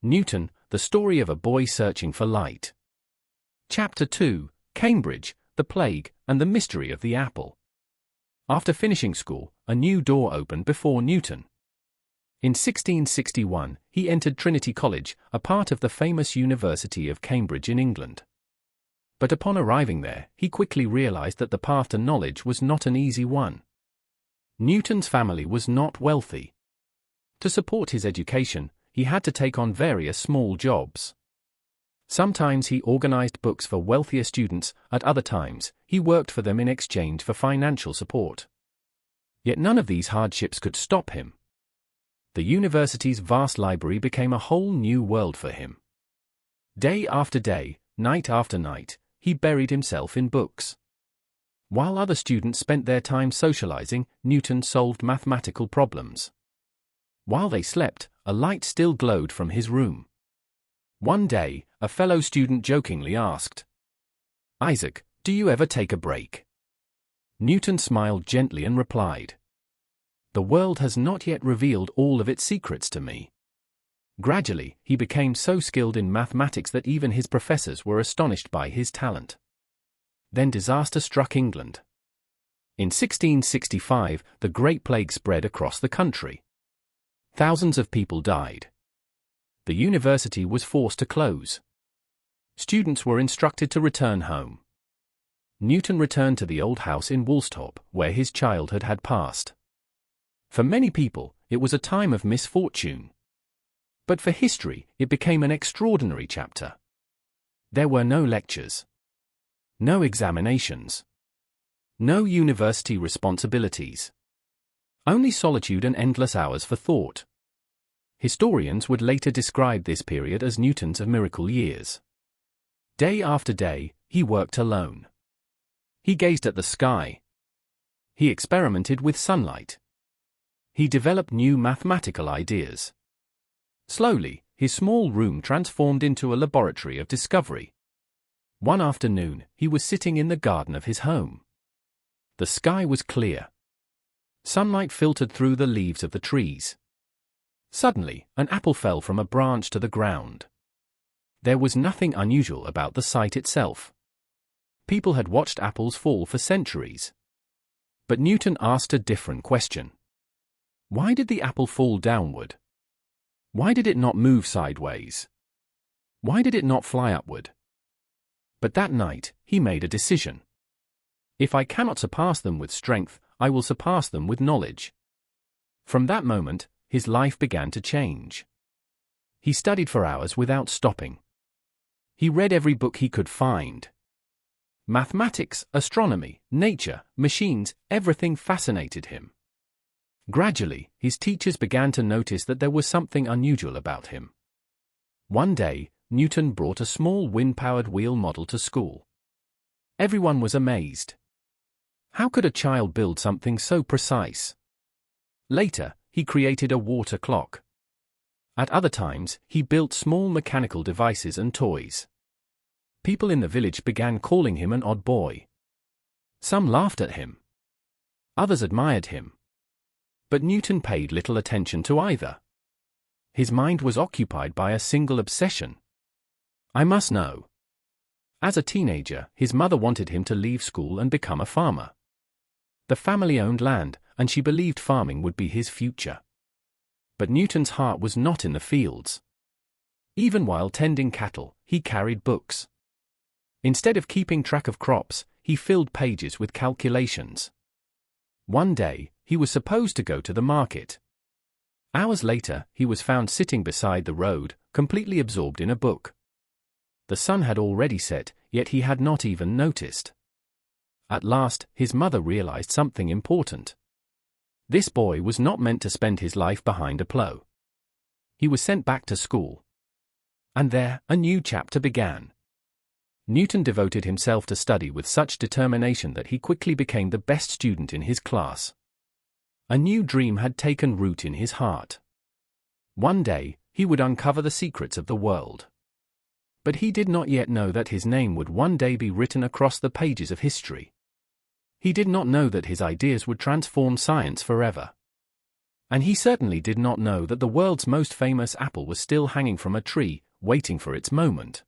Newton, the story of a boy searching for light. Chapter 2, Cambridge, the Plague, and the Mystery of the Apple. After finishing school, a new door opened before Newton. In 1661, he entered Trinity College, a part of the famous University of Cambridge in England. But upon arriving there, he quickly realized that the path to knowledge was not an easy one. Newton's family was not wealthy. To support his education, he had to take on various small jobs. Sometimes he organized books for wealthier students, at other times, he worked for them in exchange for financial support. Yet none of these hardships could stop him. The university's vast library became a whole new world for him. Day after day, night after night, he buried himself in books. While other students spent their time socializing, Newton solved mathematical problems. While they slept, a light still glowed from his room. One day, a fellow student jokingly asked, "Isaac, do you ever take a break?" Newton smiled gently and replied, "The world has not yet revealed all of its secrets to me." Gradually, he became so skilled in mathematics that even his professors were astonished by his talent. Then disaster struck England. In 1665, the Great Plague spread across the country. Thousands of people died. The university was forced to close. Students were instructed to return home. Newton returned to the old house in Woolsthorpe, where his childhood had passed. For many people, it was a time of misfortune. But for history, it became an extraordinary chapter. There were no lectures, no examinations, no university responsibilities. Only solitude and endless hours for thought. Historians would later describe this period as Newton's miracle years. Day after day, he worked alone. He gazed at the sky. He experimented with sunlight. He developed new mathematical ideas. Slowly, his small room transformed into a laboratory of discovery. One afternoon, he was sitting in the garden of his home. The sky was clear. Sunlight filtered through the leaves of the trees. Suddenly, an apple fell from a branch to the ground. There was nothing unusual about the sight itself. People had watched apples fall for centuries. But Newton asked a different question. Why did the apple fall downward? Why did it not move sideways? Why did it not fly upward? But that night, he made a decision. If I cannot surpass them with strength, I will surpass them with knowledge. From that moment, his life began to change. He studied for hours without stopping. He read every book he could find. Mathematics, astronomy, nature, machines, everything fascinated him. Gradually, his teachers began to notice that there was something unusual about him. One day, Newton brought a small wind-powered wheel model to school. Everyone was amazed. How could a child build something so precise? Later, he created a water clock. At other times, he built small mechanical devices and toys. People in the village began calling him an odd boy. Some laughed at him. Others admired him. But Newton paid little attention to either. His mind was occupied by a single obsession. I must know. As a teenager, his mother wanted him to leave school and become a farmer. The family owned land, and she believed farming would be his future. But Newton's heart was not in the fields. Even while tending cattle, he carried books. Instead of keeping track of crops, he filled pages with calculations. One day, he was supposed to go to the market. Hours later, he was found sitting beside the road, completely absorbed in a book. The sun had already set, yet he had not even noticed. At last, his mother realized something important. This boy was not meant to spend his life behind a plough. He was sent back to school. And there, a new chapter began. Newton devoted himself to study with such determination that he quickly became the best student in his class. A new dream had taken root in his heart. One day, he would uncover the secrets of the world. But he did not yet know that his name would one day be written across the pages of history. He did not know that his ideas would transform science forever. And he certainly did not know that the world's most famous apple was still hanging from a tree, waiting for its moment.